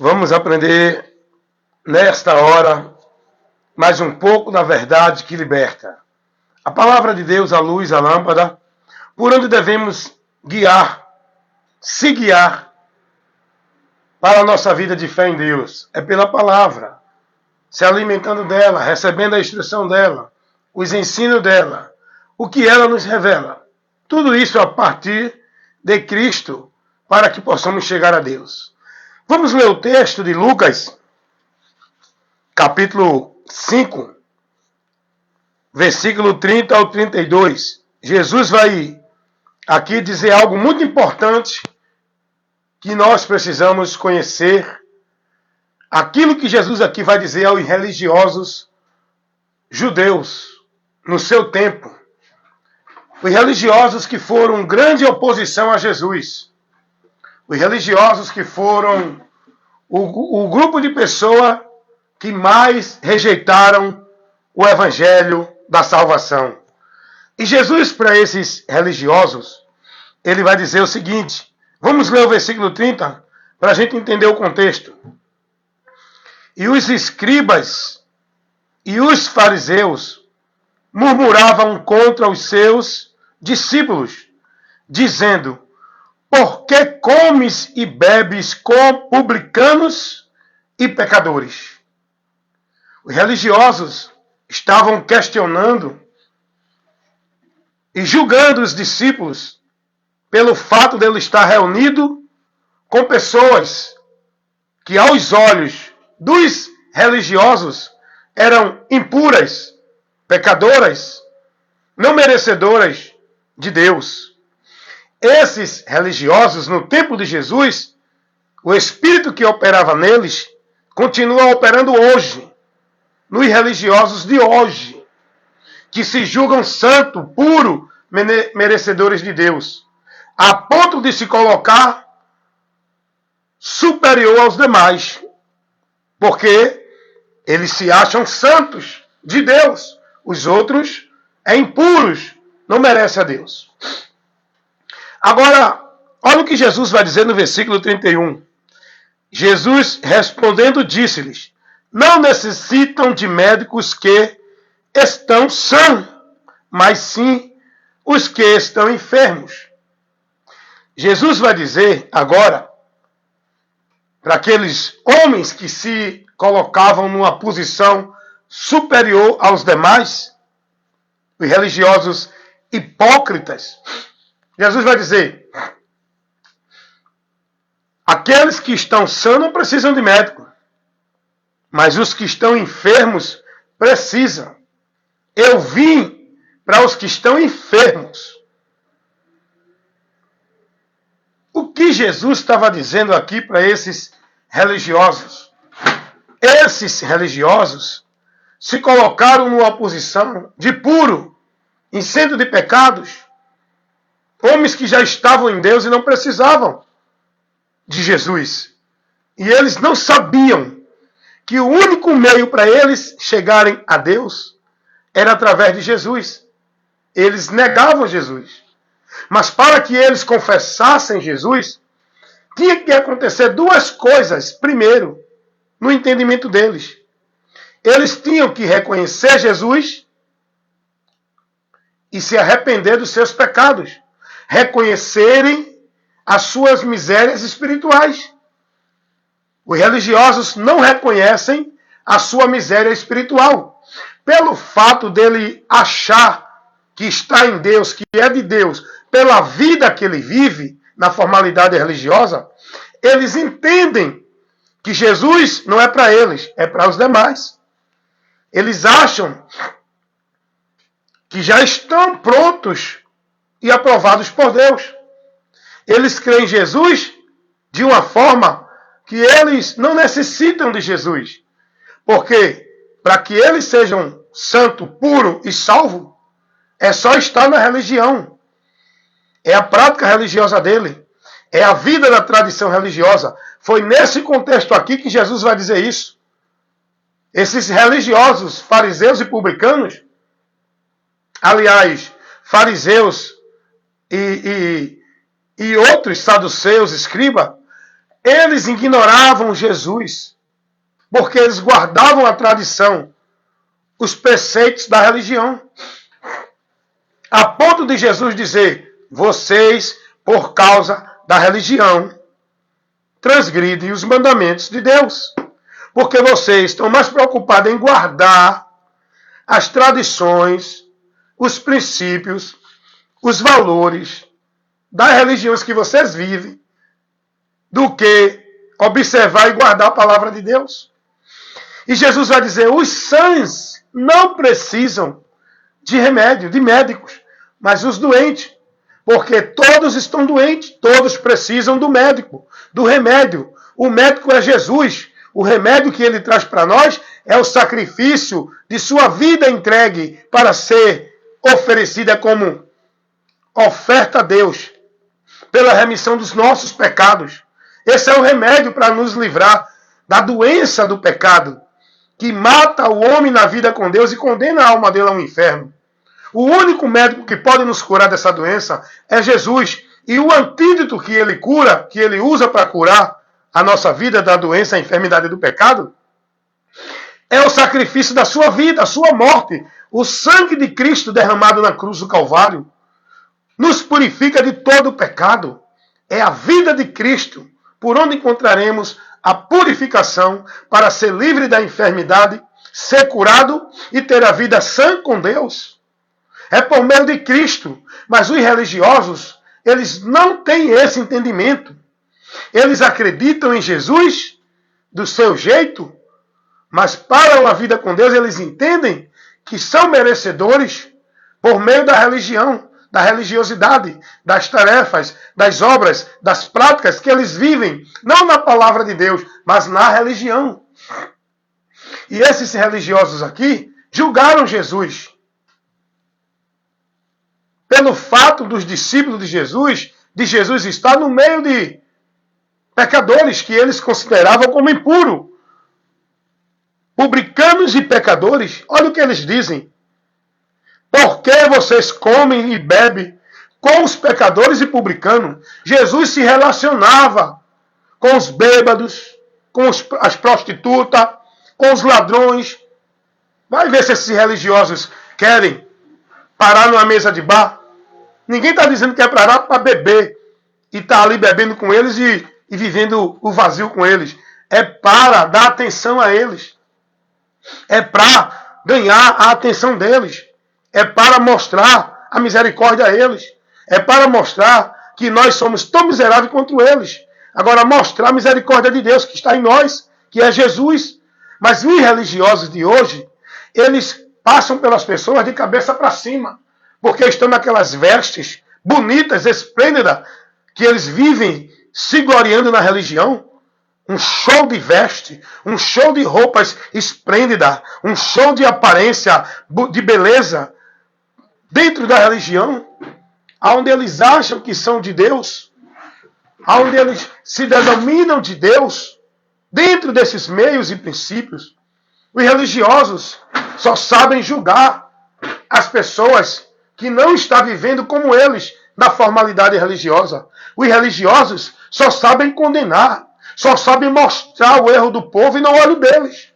Vamos aprender nesta hora mais um pouco da verdade que liberta. A palavra de Deus, a luz, a lâmpada, por onde devemos se guiar para a nossa vida de fé em Deus. É pela palavra, se alimentando dela, recebendo a instrução dela, os ensinos dela, o que ela nos revela. Tudo isso a partir de Cristo, para que possamos chegar a Deus. Vamos ler o texto de Lucas, capítulo 5, versículo 30 ao 32. Jesus vai aqui dizer algo muito importante que nós precisamos conhecer. Aquilo que Jesus aqui vai dizer aos religiosos judeus no seu tempo. Os religiosos que foram grande oposição a Jesus. Os religiosos que foram o grupo de pessoas que mais rejeitaram o evangelho da salvação. E Jesus, para esses religiosos, ele vai dizer o seguinte. Vamos ler o versículo 30 para a gente entender o contexto. E os escribas e os fariseus murmuravam contra os seus discípulos, dizendo: por que comes e bebes com publicanos e pecadores? Os religiosos estavam questionando e julgando os discípulos pelo fato de ele estar reunido com pessoas que, aos olhos dos religiosos, eram impuras, pecadoras, não merecedoras de Deus. Esses religiosos, no tempo de Jesus, o espírito que operava neles continua operando hoje, nos religiosos de hoje, que se julgam santo, puro, merecedores de Deus, a ponto de se colocar superior aos demais, porque eles se acham santos de Deus, os outros impuros, não merecem a Deus. Agora, olha o que Jesus vai dizer no versículo 31. Jesus, respondendo, disse-lhes: não necessitam de médicos que estão sãos, mas sim os que estão enfermos. Jesus vai dizer agora, para aqueles homens que se colocavam numa posição superior aos demais, os religiosos hipócritas, Jesus vai dizer: aqueles que estão sãos não precisam de médico, mas os que estão enfermos precisam. Eu vim para os que estão enfermos. O que Jesus estava dizendo aqui para esses religiosos? Esses religiosos se colocaram numa posição de puro, isento de pecados, homens que já estavam em Deus e não precisavam de Jesus. E eles não sabiam que o único meio para eles chegarem a Deus era através de Jesus. Eles negavam Jesus. Mas para que eles confessassem Jesus, tinha que acontecer duas coisas. Primeiro, no entendimento deles. Eles tinham que reconhecer Jesus e se arrepender dos seus pecados. Reconhecerem as suas misérias espirituais. Os religiosos não reconhecem a sua miséria espiritual. Pelo fato dele achar que está em Deus, que é de Deus, pela vida que ele vive na formalidade religiosa, eles entendem que Jesus não é para eles, é para os demais. Eles acham que já estão prontos e aprovados por Deus. Eles creem em Jesus de uma forma que eles não necessitam de Jesus. Porque para que eles sejam santo, puro e salvo, é só estar na religião. É a prática religiosa dele. É a vida da tradição religiosa. Foi nesse contexto aqui que Jesus vai dizer isso. Esses religiosos, fariseus e publicanos, aliás, fariseus e outros saduceus, escribas, Eles ignoravam Jesus, porque eles guardavam a tradição, os preceitos da religião. A ponto de Jesus dizer: vocês, por causa da religião, transgridem os mandamentos de Deus. Porque vocês estão mais preocupados em guardar as tradições, os princípios, os valores das religiões que vocês vivem, do que observar e guardar a palavra de Deus. E Jesus vai dizer: os sãs não precisam de remédio, de médicos, mas os doentes. Porque todos estão doentes, todos precisam do médico, do remédio. O médico é Jesus. O remédio que ele traz para nós é o sacrifício de sua vida entregue para ser oferecida como oferta a Deus, pela remissão dos nossos pecados. Esse é o remédio para nos livrar da doença do pecado, que mata o homem na vida com Deus e condena a alma dele ao inferno. O único médico que pode nos curar dessa doença é Jesus. E o antídoto que ele cura, que ele usa para curar a nossa vida da doença, a enfermidade do pecado, é o sacrifício da sua vida, a sua morte. O sangue de Cristo derramado na cruz do Calvário nos purifica de todo o pecado. É a vida de Cristo por onde encontraremos a purificação para ser livre da enfermidade, ser curado e ter a vida sã com Deus. É por meio de Cristo. Mas os religiosos, eles não têm esse entendimento. Eles acreditam em Jesus do seu jeito, mas para a vida com Deus eles entendem que são merecedores por meio da religião, da religiosidade, das tarefas, das obras, das práticas que eles vivem, não na palavra de Deus, mas na religião. E esses religiosos aqui julgaram Jesus. Pelo fato dos discípulos de Jesus estar no meio de pecadores que eles consideravam como impuros. Publicanos e pecadores, olha o que eles dizem. Por que vocês comem e bebem com os pecadores e publicanos? Jesus se relacionava com os bêbados, com as prostitutas, com os ladrões. Vai ver se esses religiosos querem parar numa mesa de bar. Ninguém está dizendo que é parar para beber e estar ali bebendo com eles e vivendo o vazio com eles. É para dar atenção a eles. É para ganhar a atenção deles. É para mostrar a misericórdia a eles. É para mostrar que nós somos tão miseráveis quanto eles. Agora, mostrar a misericórdia de Deus que está em nós, que é Jesus. Mas os religiosos de hoje, eles passam pelas pessoas de cabeça para cima, porque estão naquelas vestes bonitas, esplêndidas, que eles vivem se gloriando na religião. Um show de veste, um show de roupas esplêndidas, um show de aparência, de beleza, dentro da religião, onde eles acham que são de Deus, onde eles se denominam de Deus, dentro desses meios e princípios. Os religiosos só sabem julgar as pessoas que não estão vivendo como eles na formalidade religiosa. Os religiosos só sabem condenar, só sabem mostrar o erro do povo e não olham deles.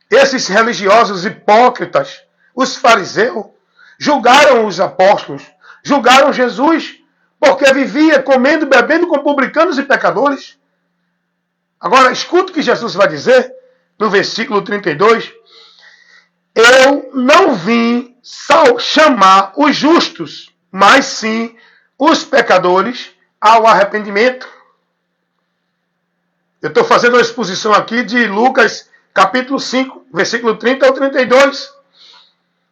Esses religiosos hipócritas, os fariseus, julgaram os apóstolos, julgaram Jesus, porque vivia comendo e bebendo com publicanos e pecadores. Agora, escuta o que Jesus vai dizer no versículo 32. Eu não vim chamar os justos, mas sim os pecadores ao arrependimento. Eu estou fazendo uma exposição aqui de Lucas capítulo 5, versículo 30 ao 32.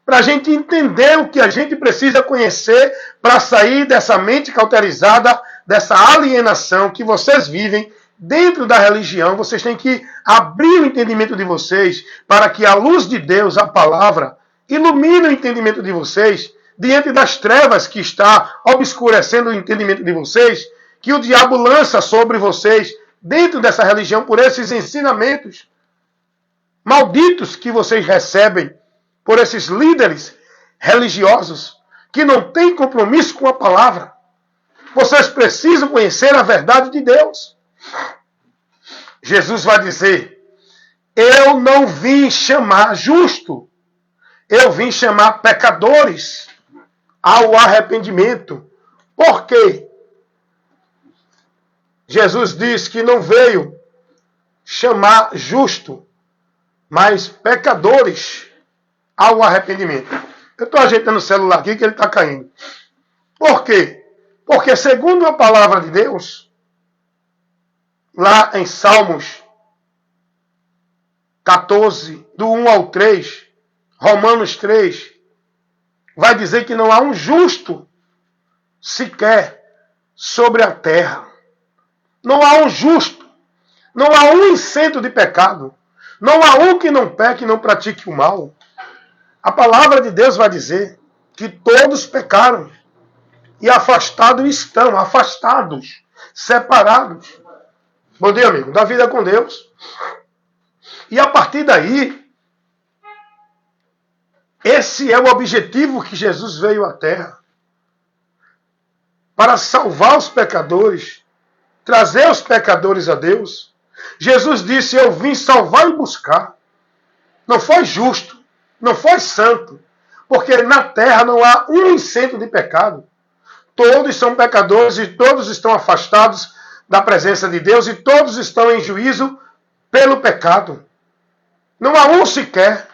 Para a gente entender o que a gente precisa conhecer para sair dessa mente cauterizada, dessa alienação que vocês vivem dentro da religião. Vocês têm que abrir o entendimento de vocês para que a luz de Deus, a palavra, ilumine o entendimento de vocês diante das trevas que está obscurecendo o entendimento de vocês, que o diabo lança sobre vocês dentro dessa religião por esses ensinamentos malditos que vocês recebem por esses líderes religiosos que não têm compromisso com a palavra. Vocês precisam conhecer a verdade de Deus. Jesus vai dizer: eu não vim chamar justo, eu vim chamar pecadores ao arrependimento. Por quê? Jesus diz que não veio chamar justo, mas pecadores ao arrependimento. Eu estou ajeitando o celular aqui que ele está caindo. Por quê? Porque segundo a palavra de Deus, lá em Salmos 14, do 1 ao 3, Romanos 3, vai dizer que não há um justo sequer sobre a terra. Não há um justo. Não há um isento de pecado. Não há um que não peque e não pratique o mal. A palavra de Deus vai dizer que todos pecaram e afastados, separados. Bom dia, amigo. Da vida com Deus. E a partir daí, esse é o objetivo que Jesus veio à Terra. Para salvar os pecadores, trazer os pecadores a Deus. Jesus disse: eu vim salvar e buscar. Não foi justo, não foi santo, porque na terra não há um isento de pecado. Todos são pecadores e todos estão afastados da presença de Deus e todos estão em juízo pelo pecado. Não há um sequer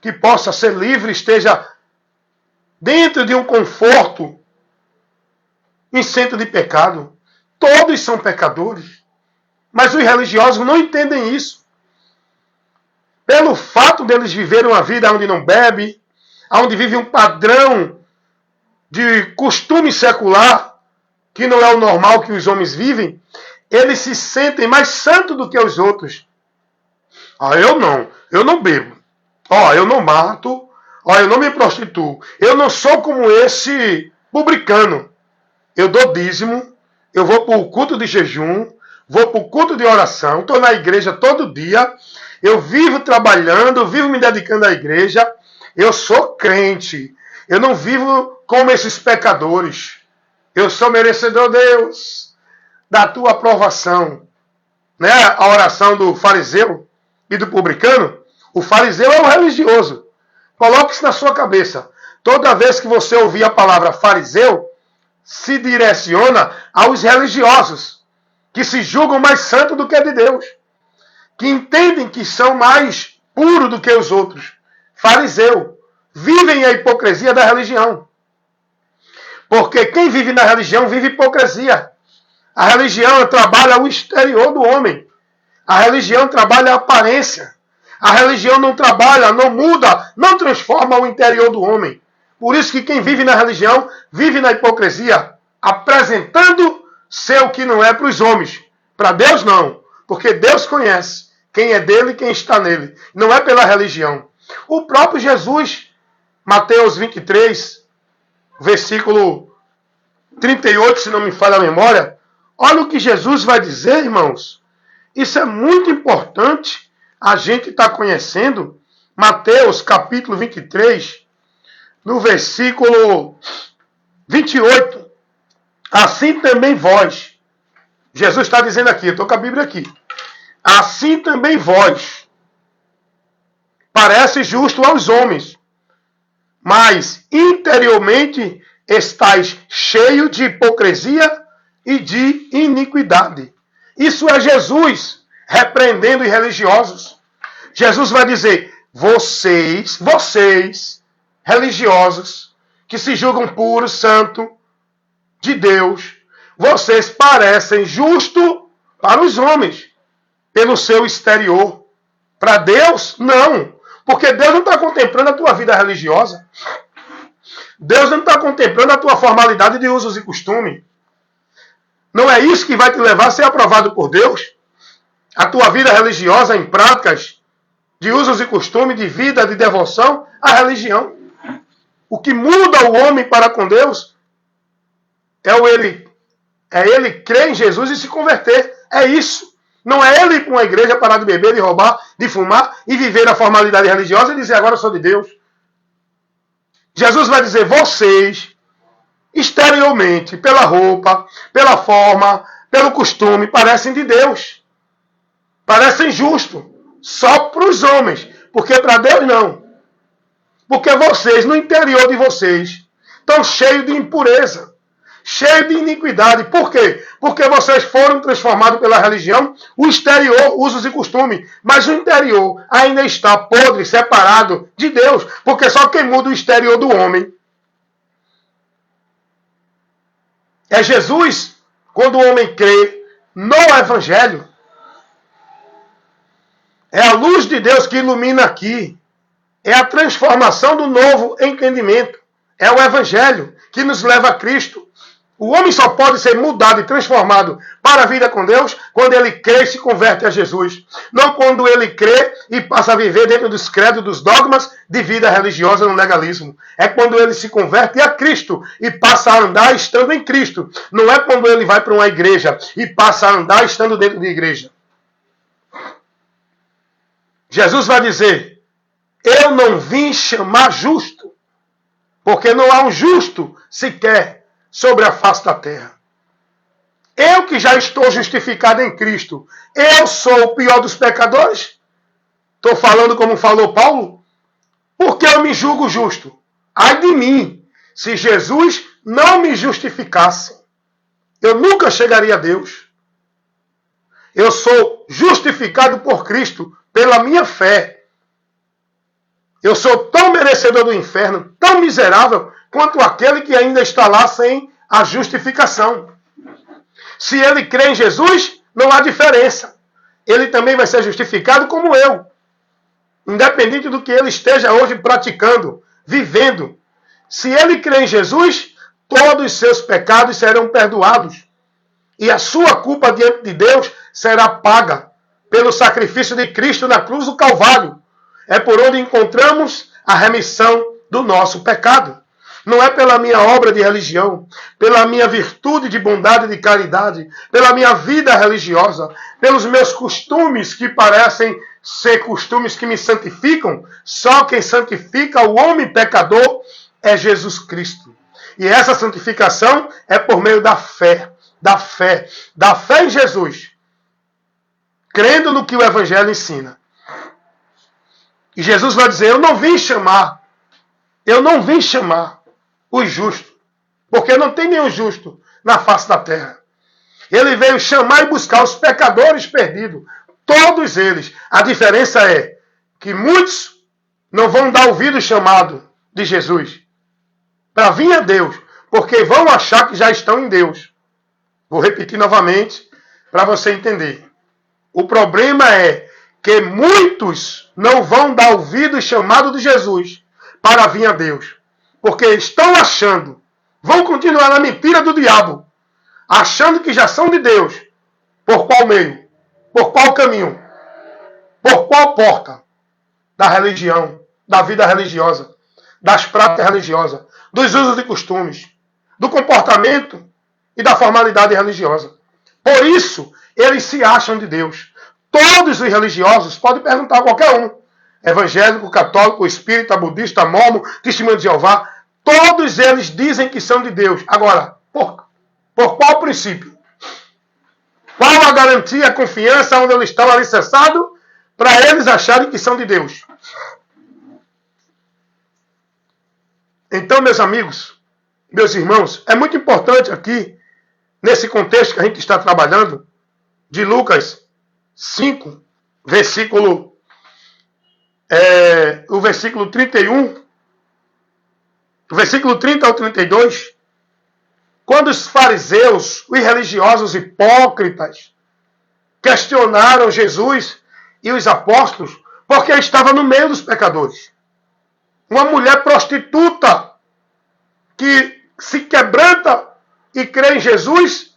que possa ser livre, esteja dentro de um conforto isento de pecado. Todos são pecadores. Mas os religiosos não entendem isso. Pelo fato deles viverem uma vida onde não bebe, onde vive um padrão de costume secular, que não é o normal que os homens vivem, eles se sentem mais santos do que os outros. Eu não bebo. Eu não mato. Eu não me prostituo. Eu não sou como esse publicano. Eu dou dízimo, eu vou para o culto de jejum, vou para o culto de oração, estou na igreja todo dia, eu vivo trabalhando, vivo me dedicando à igreja, eu sou crente, eu não vivo como esses pecadores, eu sou merecedor, Deus, da tua aprovação. Né? A oração do fariseu e do publicano, o fariseu é o religioso. Coloque isso na sua cabeça. Toda vez que você ouvir a palavra fariseu, se direciona aos religiosos, que se julgam mais santos do que de Deus, que entendem que são mais puros do que os outros. Fariseu. Vivem a hipocrisia da religião. Porque quem vive na religião vive hipocrisia. A religião trabalha o exterior do homem. A religião trabalha a aparência. A religião não trabalha, não muda, não transforma o interior do homem. Por isso que quem vive na religião vive na hipocrisia, apresentando ser o que não é para os homens. Para Deus não, porque Deus conhece quem é dele e quem está nele. Não é pela religião. O próprio Jesus, Mateus 23, versículo 38, se não me falha a memória, olha o que Jesus vai dizer, irmãos. Isso é muito importante a gente estar conhecendo. Mateus capítulo 23, no versículo 28. Assim também vós. Jesus está dizendo aqui, eu estou com a Bíblia aqui. Assim também vós. Parece justo aos homens, mas interiormente estáis cheios de hipocrisia e de iniquidade. Isso é Jesus repreendendo os religiosos. Jesus vai dizer: vocês, religiosos, que se julgam puros, santos, de Deus, vocês parecem justos para os homens, pelo seu exterior. Para Deus, não. Porque Deus não está contemplando a tua vida religiosa. Deus não está contemplando a tua formalidade de usos e costumes. Não é isso que vai te levar a ser aprovado por Deus? A tua vida religiosa em práticas de usos e costumes, de vida, de devoção à religião. O que muda o homem para com Deus é ele crer em Jesus e se converter. É isso. Não é ele ir para uma igreja parar de beber, de roubar, de fumar e viver a formalidade religiosa e dizer: agora eu sou de Deus. Jesus vai dizer: vocês exteriormente, pela roupa, pela forma, pelo costume, parecem de Deus. Parecem justos. Só para os homens. Porque para Deus não. Porque vocês, no interior de vocês, estão cheios de impureza. Cheios de iniquidade. Por quê? Porque vocês foram transformados pela religião, o exterior, usos e costumes. Mas o interior ainda está podre, separado de Deus. Porque só quem muda o exterior do homem é Jesus. Quando o homem crê no Evangelho, é a luz de Deus que ilumina aqui. É a transformação do novo entendimento. É o Evangelho que nos leva a Cristo. O homem só pode ser mudado e transformado para a vida com Deus quando ele crê e se converte a Jesus. Não quando ele crê e passa a viver dentro dos credos, dos dogmas de vida religiosa no legalismo. É quando ele se converte a Cristo e passa a andar estando em Cristo. Não é quando ele vai para uma igreja e passa a andar estando dentro de igreja. Jesus vai dizer: eu não vim chamar justo, porque não há um justo sequer sobre a face da terra. Eu que já estou justificado em Cristo, eu sou o pior dos pecadores? Estou falando como falou Paulo? Porque eu me julgo justo. Ai de mim, se Jesus não me justificasse, eu nunca chegaria a Deus. Eu sou justificado por Cristo pela minha fé. Eu sou tão merecedor do inferno, tão miserável, quanto aquele que ainda está lá sem a justificação. Se ele crê em Jesus, não há diferença. Ele também vai ser justificado como eu. Independente do que ele esteja hoje praticando, vivendo. Se ele crê em Jesus, todos os seus pecados serão perdoados. E a sua culpa diante de Deus será paga pelo sacrifício de Cristo na cruz do Calvário. É por onde encontramos a remissão do nosso pecado. Não é pela minha obra de religião, pela minha virtude de bondade e de caridade, pela minha vida religiosa, pelos meus costumes que parecem ser costumes que me santificam. Só quem santifica o homem pecador é Jesus Cristo. E essa santificação é por meio da fé em Jesus, crendo no que o Evangelho ensina. E Jesus vai dizer: eu não vim chamar os justos, porque não tem nenhum justo na face da terra. Ele veio chamar e buscar os pecadores perdidos, todos eles. A diferença é que muitos não vão dar ouvido ao chamado de Jesus para vir a Deus, porque vão achar que já estão em Deus. Vou repetir novamente para você entender. O problema é que muitos não vão dar ouvido ao chamado de Jesus para vir a Deus. Porque estão achando, vão continuar na mentira do diabo, achando que já são de Deus. Por qual meio? Por qual caminho? Por qual porta? Da religião, da vida religiosa, das práticas religiosas, dos usos e costumes, do comportamento e da formalidade religiosa. Por isso, eles se acham de Deus. Todos os religiosos, pode perguntar a qualquer um, evangélico, católico, espírita, budista, mormon, testemunho de Jeová, todos eles dizem que são de Deus. Agora, por qual princípio? Qual a garantia, a confiança onde eles estão alicerçados para eles acharem que são de Deus? Então, meus amigos, meus irmãos, é muito importante aqui, nesse contexto que a gente está trabalhando, de Lucas 5, o versículo 31, o versículo 30 ao 32, quando os fariseus, os religiosos hipócritas, questionaram Jesus e os apóstolos, porque estava no meio dos pecadores. Uma mulher prostituta que se quebranta e crê em Jesus,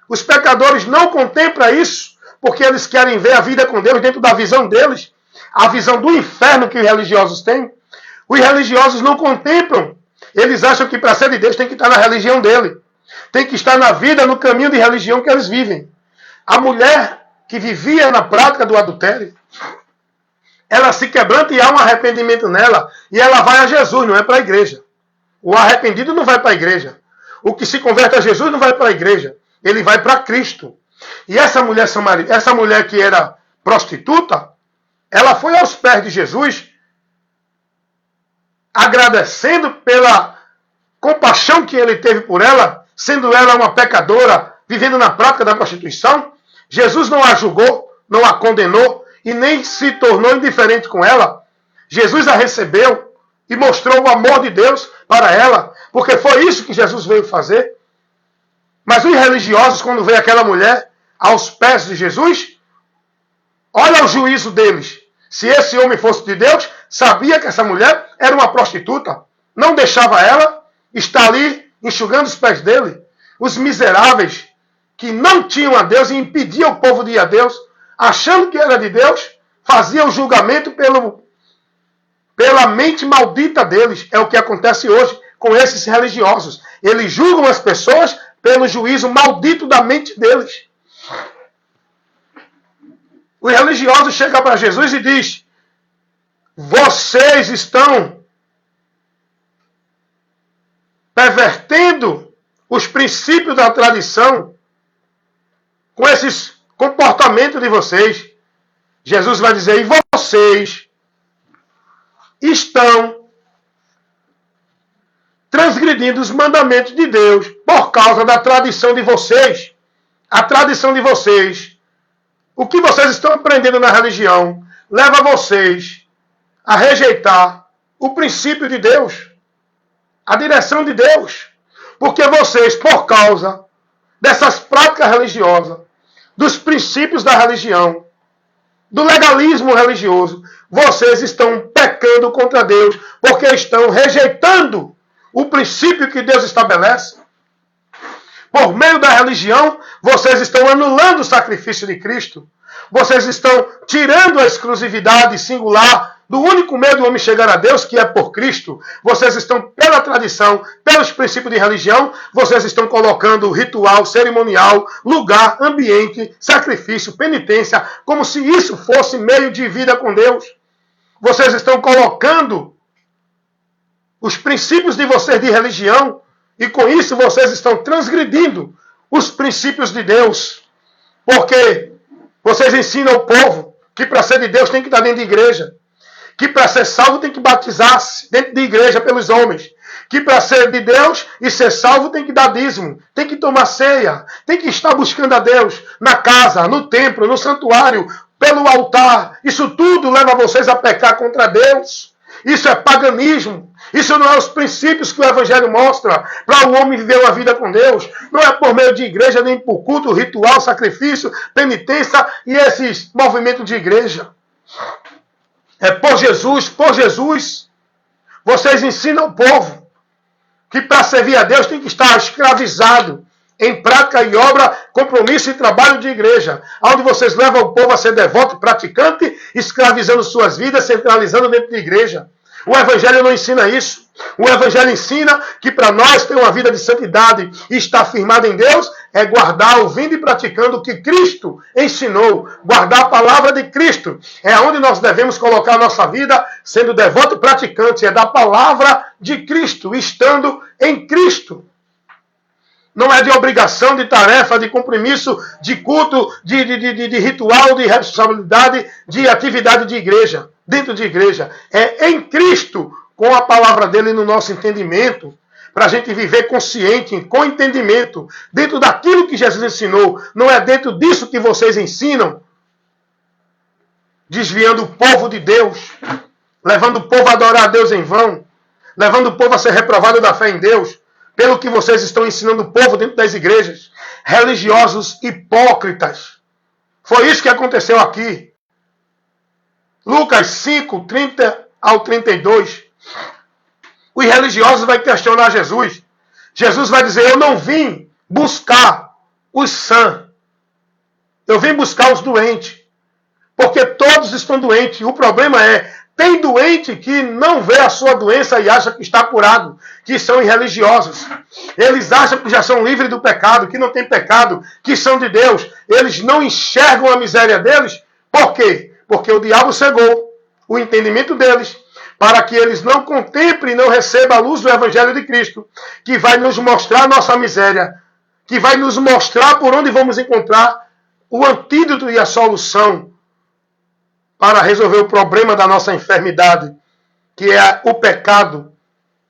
os pecadores não contemplam isso, porque eles querem ver a vida com Deus dentro da visão deles, a visão do inferno que os religiosos têm. Os religiosos não contemplam. Eles acham que para ser de Deus tem que estar na religião dele. Tem que estar na vida, no caminho de religião que eles vivem. A mulher que vivia na prática do adultério, ela se quebranta e há um arrependimento nela, e ela vai a Jesus, não é para a igreja. O arrependido não vai para a igreja. o que se converte a Jesus não vai para a igreja, ele vai para Cristo. E essa mulher que era prostituta, ela foi aos pés de Jesus, agradecendo pela compaixão que ele teve por ela, sendo ela uma pecadora, vivendo na prática da prostituição. Jesus não a julgou, não a condenou e nem se tornou indiferente com ela. Jesus a recebeu e mostrou o amor de Deus para ela, porque foi isso que Jesus veio fazer. Mas os religiosos, quando vê aquela mulher aos pés de Jesus, olha o juízo deles. Se esse homem fosse de Deus, sabia que essa mulher era uma prostituta, não deixava ela estar ali enxugando os pés dele. Os miseráveis que não tinham a Deus e impediam o povo de ir a Deus, achando que era de Deus, faziam o julgamento pela mente maldita deles. É o que acontece hoje com esses religiosos. Eles julgam as pessoas pelo juízo maldito da mente deles. O religioso chega para Jesus e diz: vocês estão pervertendo os princípios da tradição com esses comportamentos de vocês. Jesus vai dizer: e vocês estão transgredindo os mandamentos de Deus por causa da tradição de vocês. A tradição de vocês, o que vocês estão aprendendo na religião, leva vocês a rejeitar o princípio de Deus, a direção de Deus. Porque vocês, por causa dessas práticas religiosas, dos princípios da religião, do legalismo religioso, vocês estão pecando contra Deus, porque estão rejeitando o princípio que Deus estabelece. Por meio da religião, vocês estão anulando o sacrifício de Cristo. Vocês estão tirando a exclusividade singular do único meio do homem chegar a Deus, que é por Cristo. Vocês estão, pela tradição, pelos princípios de religião, vocês estão colocando ritual, cerimonial, lugar, ambiente, sacrifício, penitência, como se isso fosse meio de vida com Deus. Vocês estão colocando os princípios de vocês de religião, e com isso vocês estão transgredindo os princípios de Deus. Porque vocês ensinam o povo que para ser de Deus tem que estar dentro de igreja. Que para ser salvo tem que batizar-se dentro de igreja pelos homens. Que para ser de Deus e ser salvo tem que dar dízimo, tem que tomar ceia, tem que estar buscando a Deus na casa, no templo, no santuário, pelo altar. Isso tudo leva vocês a pecar contra Deus. Isso é paganismo. Isso não é os princípios que o Evangelho mostra para o homem viver uma vida com Deus. Não é por meio de igreja, nem por culto, ritual, sacrifício, penitência e esses movimentos de igreja. É por Jesus, por Jesus. Vocês ensinam o povo que para servir a Deus tem que estar escravizado em prática e obra, compromisso e trabalho de igreja, onde vocês levam o povo a ser devoto e praticante, escravizando suas vidas, centralizando dentro de igreja. O Evangelho não ensina isso. O Evangelho ensina que para nós ter uma vida de santidade e estar firmado em Deus é guardar, ouvindo e praticando o que Cristo ensinou. Guardar a palavra de Cristo. É onde nós devemos colocar a nossa vida, sendo devoto e praticante. É da palavra de Cristo, estando em Cristo. Não é de obrigação, de tarefa, de compromisso, de culto, de ritual, de responsabilidade, de atividade de igreja, dentro de igreja. É em Cristo, com a palavra dele no nosso entendimento, para a gente viver consciente, com entendimento, dentro daquilo que Jesus ensinou. Não é dentro disso que vocês ensinam, desviando o povo de Deus, levando o povo a adorar a Deus em vão, levando o povo a ser reprovado da fé em Deus, pelo que vocês estão ensinando o povo dentro das igrejas. Religiosos hipócritas. Foi isso que aconteceu aqui. Lucas 5, 30 ao 32. Os religiosos vão questionar Jesus. Jesus vai dizer: eu não vim buscar os sãs. Eu vim buscar os doentes. Porque todos estão doentes. O problema é, tem doente que não vê a sua doença e acha que está curado, que são irreligiosos. Eles acham que já são livres do pecado, que não tem pecado, que são de Deus. Eles não enxergam a miséria deles. Por quê? Porque o diabo cegou o entendimento deles. para que eles não contemplem e não recebam a luz do Evangelho de Cristo, que vai nos mostrar a nossa miséria, que vai nos mostrar por onde vamos encontrar o antídoto e a solução para resolver o problema da nossa enfermidade, que é o pecado,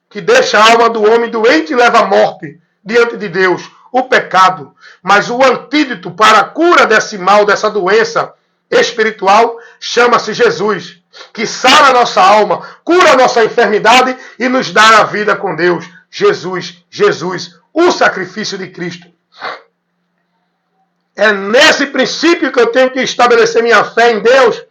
que deixa a alma do homem doente e leva à morte diante de Deus. O pecado. Mas o antídoto para a cura desse mal, dessa doença espiritual, chama-se Jesus, que sara a nossa alma, cura a nossa enfermidade e nos dá a vida com Deus. Jesus, o sacrifício de Cristo. É nesse princípio que eu tenho que estabelecer minha fé em Deus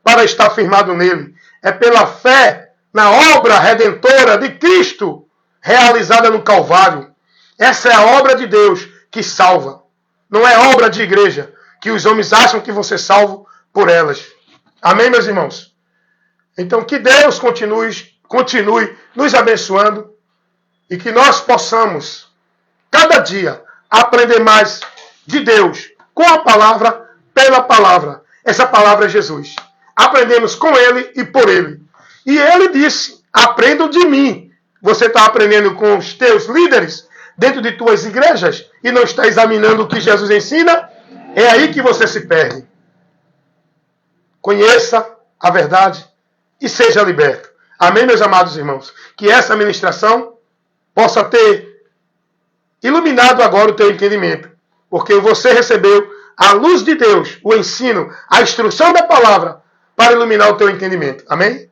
para estar firmado nele. É pela fé na obra redentora de Cristo realizada no Calvário. Essa é a obra de Deus que salva. Não é obra de igreja, que os homens acham que vão ser salvos por elas. Amém, meus irmãos? Então, que Deus continue nos abençoando e que nós possamos, cada dia, aprender mais de Deus, com a palavra, pela palavra. Essa palavra é Jesus. Aprendemos com Ele e por Ele. E Ele disse, aprendam de mim. Você está aprendendo com os teus líderes dentro de tuas igrejas e não está examinando o que Jesus ensina? É aí que você se perde. Conheça a verdade e seja liberto. Amém, meus amados irmãos? Que essa ministração possa ter iluminado agora o teu entendimento. Porque você recebeu a luz de Deus, o ensino, a instrução da palavra para iluminar o teu entendimento. Amém?